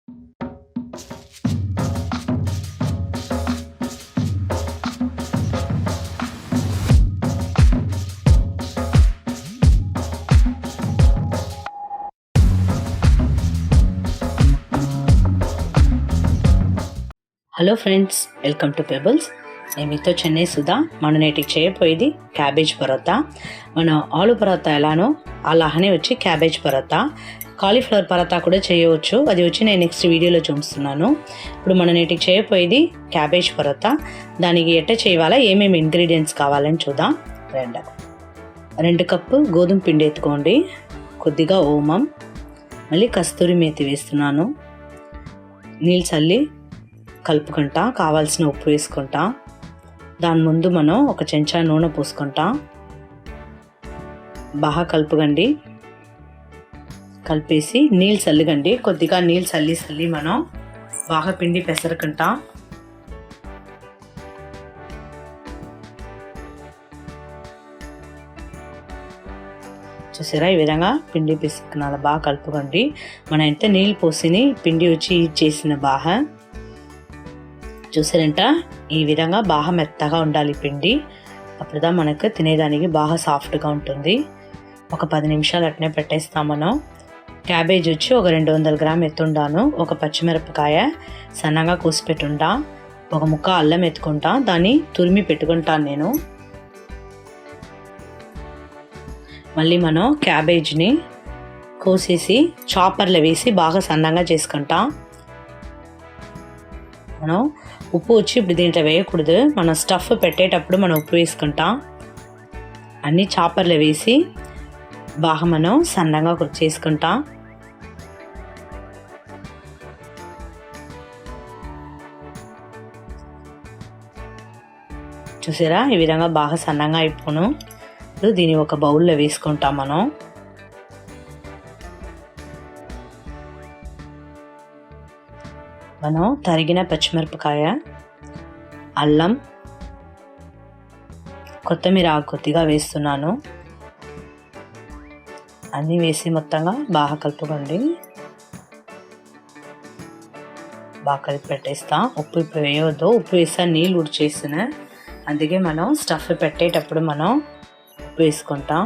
Hello friends, welcome to pebbles. నేను మీతో చెన్నై సుధా. మనం నేటికి చేయబోయేది క్యాబేజ్ పరోటా. మన ఆలు పరోటా ఎలానో అలానే వచ్చి క్యాబేజ్ పరోటా, కాలీఫ్లవర్ పరోటా కూడా చేయవచ్చు. అది వచ్చి నేను నెక్స్ట్ వీడియోలో చూపిస్తున్నాను. ఇప్పుడు మనం నేటికి చేయబోయేది క్యాబేజ్ పరోటా. దానికి ఎట్ట చేయాలా, ఏమేమి ఇంగ్రీడియంట్స్ కావాలని చూద్దాం. 2 కప్పు గోధుమ పిండి ఎత్తుకోండి, కొద్దిగా ఓమం, మళ్ళీ కస్తూరి మేతి వేస్తున్నాను, నీళ్ళు చల్లి కలుపుకుంటా, కావాల్సిన ఉప్పు వేసుకుంటా. దాని ముందు మనం 1 చెంచా నూనె పోసుకుంటా, బాగా కలుపుకండి. కలిపేసి నీళ్ళు చల్లిగండి, కొద్దిగా నీళ్ళు చల్లి మనం బాగా పిండి పెసరుకుంటా. చూసారా, ఈ విధంగా పిండి పిసుకున్నది బాగా కలుపుకోండి. మనం ఎంత నీళ్ళు పోసిని పిండి వచ్చి చేసిన బాగా చూసారంట. ఈ విధంగా బాగా మెత్తగా ఉండాలి పిండి, అప్పుడుదా మనకు తినేదానికి బాగా సాఫ్ట్గా ఉంటుంది. ఒక 10 నిమిషాలు అట్నే పెట్టేస్తాం. మనం క్యాబేజ్ వచ్చి ఒక 200 గ్రాములు ఎత్తుండాను, ఒక పచ్చిమిరపకాయ సన్నగా కోసి పెట్టుంటా, ఒక ముక్క అల్లం ఎత్తుకుంటా, దాన్ని తురిమి పెట్టుకుంటాను నేను. మళ్ళీ మనం క్యాబేజ్ని కోసేసి చాపర్లో వేసి బాగా సన్నగా చేసుకుంటాం. మనం ఉప్పు వచ్చి ఇప్పుడు దీంట్లో వేయకూడదు, మనం స్టఫ్ పెట్టేటప్పుడు మనం ఉప్పు వేసుకుంటాం. అన్నీ చాపర్లో వేసి బాగా మనం సన్నగా కుక్ చేసుకుంటాం. చూసారా, ఈ విధంగా బాగా సన్నగా అయిపోను. ఇప్పుడు దీన్ని ఒక బౌల్లో వేసుకుంటాం. మనం తరిగిన పచ్చిమిరపకాయ, అల్లం, కొత్తిమీర కొద్దిగా వేస్తున్నాను. అన్నీ వేసి మొత్తంగా బాగా కలుపుకోండి. బాగా కలిపి పెట్టేస్తా. ఉప్పు ఇప్పుడు వేయవద్దు, ఉప్పు వేస్తా నీళ్ళు ఉడిచేసిన, అందుకే మనం స్టఫ్ పెట్టేటప్పుడు మనం ఉప్పు వేసుకుంటాం.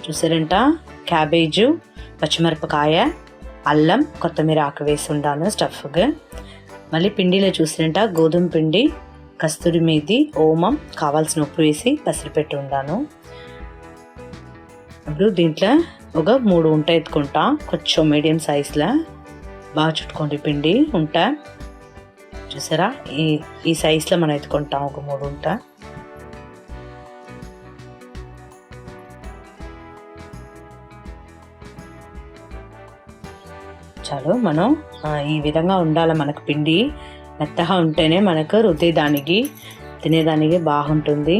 చూసారంట, క్యాబేజు, పచ్చిమిరపకాయ, అల్లం, కొత్తిమీర ఆకు వేసి ఉండాను స్టఫ్గా. మళ్ళీ పిండిలో చూసినంట గోధుమ పిండి, కస్తూరి మేతి, ఓమం, కావాల్సిన ఉప్పు వేసి పసిరిపెట్టి ఉండాను. ఇప్పుడు దీంట్లో ఒక 3 ఉంట ఎత్తుకుంటా, కొంచెం మీడియం సైజులో బాగా చుట్టుకోండి పిండి ఉంట. చూసారా, ఈ సైజులో మనం ఎత్తుకుంటాం ఒక 3 ఉంట. చాలు. మనం ఈ విధంగా ఉండాలి. మనకు పిండి మెత్తగా ఉంటేనే మనకు రుద్దేదానికి తినేదానికి బాగుంటుంది.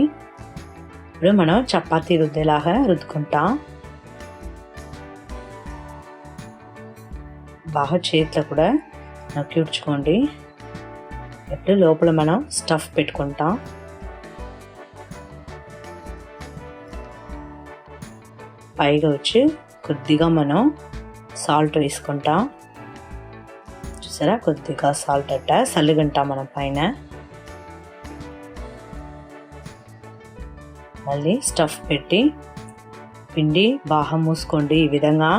ఇప్పుడు మనం చపాతీ రుద్దేలాగా రుద్దుకుంటాం. బాగా చేతిలో కూడా నొక్కి ఉడ్చుకోండి. ఇప్పుడు లోపల మనం స్టఫ్ పెట్టుకుంటాం. పైగా వచ్చి కొద్దిగా మనం సాల్ట్ వేసుకుంటాం. చూసారా, కొద్దిగా సాల్ట్ అట్ట చల్లుకుంటాం మనం పైన. మళ్ళీ స్టఫ్ పెట్టి పిండి బాగా మూసుకోండి. ఈ విధంగా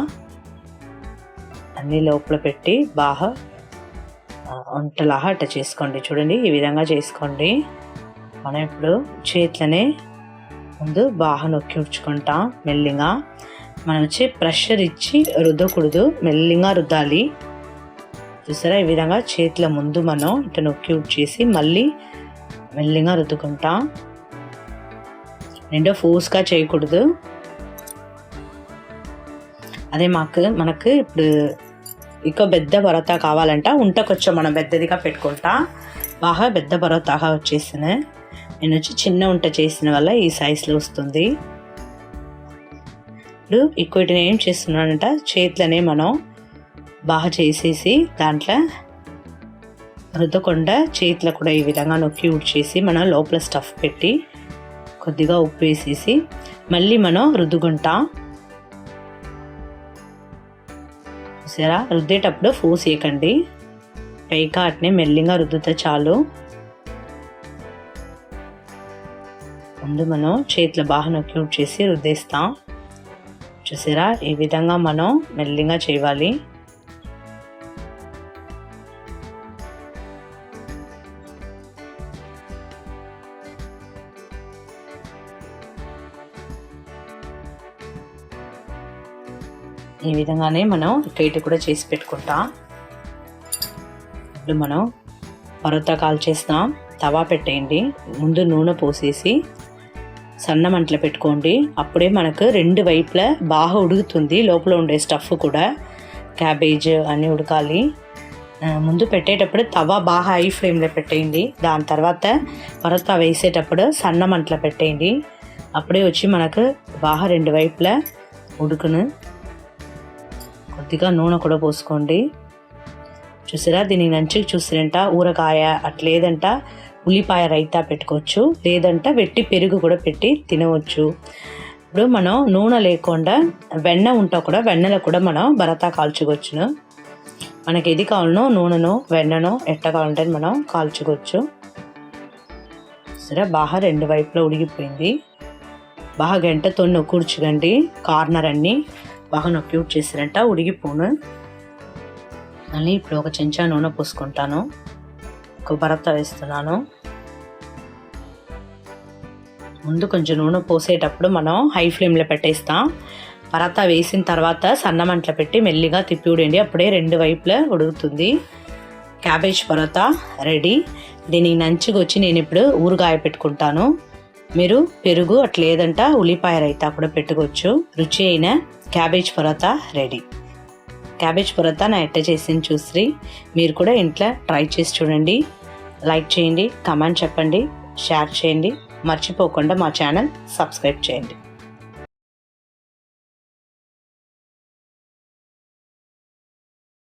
అన్ని లోపల పెట్టి బాగా వంటలాగా అట్ట చేసుకోండి. చూడండి, ఈ విధంగా చేసుకోండి. మనం ఇప్పుడు చేతులనే ముందు బాగా నొక్కి ఉడ్చుకుంటాం మెల్లిగా. మనం వచ్చి ప్రెషర్ ఇచ్చి రుద్దకూడదు, మెల్లిగా రుద్దాలి. చూసారా, ఈ విధంగా చేతుల ముందు మనం ఇట్లా నొక్కి ఉడ్చేసి మళ్ళీ మెల్లిగా రుద్దుకుంటాం. నిండా ఫోర్స్గా చేయకూడదు. అదే మనకు ఇప్పుడు ఇంకా పెద్ద పరోటా కావాలంట, ఉంట కొంచెం మనం పెద్దదిగా పెట్టుకుంటా. బాగా పెద్ద పరోటాగా వచ్చేసిన, నేను వచ్చి చిన్న ఉంట చేసిన వల్ల ఈ సైజులో వస్తుంది. ఇప్పుడు ఎక్కువ ఏం చేస్తున్నానంట, చేతులనే మనం బాగా చేసేసి దాంట్లో రుద్దకుండా చేతిలో కూడా ఈ విధంగా నొక్కి ఉడ్చేసి మనం లోపల స్టఫ్ పెట్టి కొద్దిగా ఉప్పు వేసేసి మళ్ళీ మనం రుద్దుకుంటాం. చూసారా, రుద్దేటప్పుడు ఫోర్స్ చేయకండి, పైకా అట్నే మెల్లిగా రుద్దితే చాలు. ముందు మనం చేతిలో బాగా నొక్కి చేసి రుద్దేస్తాం. చూసారా, ఈ విధంగా మనం మెల్లిగా చేయాలి. ఈ విధంగానే మనం ఇటు కూడా చేసి పెట్టుకుంటాం. ఇప్పుడు మనం పరోటా కాల్చేస్తాం. తవా పెట్టేయండి, ముందు నూనె పోసేసి సన్న మంటలో పెట్టుకోండి. అప్పుడే మనకు రెండు వైపులా బాగా ఉడుకుతుంది. లోపల ఉండే స్టఫ్ కూడా, క్యాబేజ్ అన్నీ ఉడకాలి. ముందు పెట్టేటప్పుడు తవా బాగా హై ఫ్లేమ్లో పెట్టేయండి. దాని తర్వాత పరోటా వేసేటప్పుడు సన్న మంటలో పెట్టేయండి. అప్పుడే వచ్చి మనకు బాగా రెండు వైపులా ఉడుకును. కొద్దిగా నూనె కూడా పోసుకోండి. చూసారా, దీనికి నంచుకు చూసారంట ఊరగాయ అట్లేదంట ఉల్లిపాయ రైతా పెట్టుకోవచ్చు, లేదంట వెట్టి పెరుగు కూడా పెట్టి తినవచ్చు. ఇప్పుడు మనం నూనె లేకుండా వెన్న ఉంటా కూడా వెన్నలో కూడా మనం పరోటా కాల్చుకోవచ్చును. మనకి ఏది కావాలనో నూనెనో వెన్ననో ఎట్ట కావాలంటే మనం కాల్చుకోవచ్చు. సరే, బాగా రెండు వైపులా ఉడికిపోయింది. బాగా గంటతో నొక్కుర్చుకండి, కార్నర్ అన్నీ బాగా నొక్కి చేసారంట ఉడికిపోను. మళ్ళీ ఇప్పుడు ఒక చెంచా నూనె పోసుకుంటాను. ఒక పరోటా వేస్తున్నాను. ముందు కొంచెం నూనె పోసేటప్పుడు మనం హై ఫ్లేమ్లో పెట్టేస్తాం. పరోటా వేసిన తర్వాత సన్న మంటలో పెట్టి మెల్లిగా తిప్పి ఉడండి, అప్పుడే రెండు వైపులా ఉడుకుతుంది. Cabbage parotta ready. దీనికి నంచుకు వచ్చి నేను ఇప్పుడు ఊరగాయ పెట్టుకుంటాను. మీరు పెరుగు అట్లేదంట ఉల్లిపాయ రైతా కూడా పెట్టుకోవచ్చు. రుచి అయిన cabbage parotta ready. Cabbage parotta నా ఎట్ట చేసింది చూసి మీరు కూడా ఇంట్లో ట్రై చేసి చూడండి. లైక్ చేయండి, కమెంట్ చెప్పండి, షేర్ చేయండి. మర్చిపోకుండా మా ఛానల్ సబ్స్క్రైబ్ చేయండి.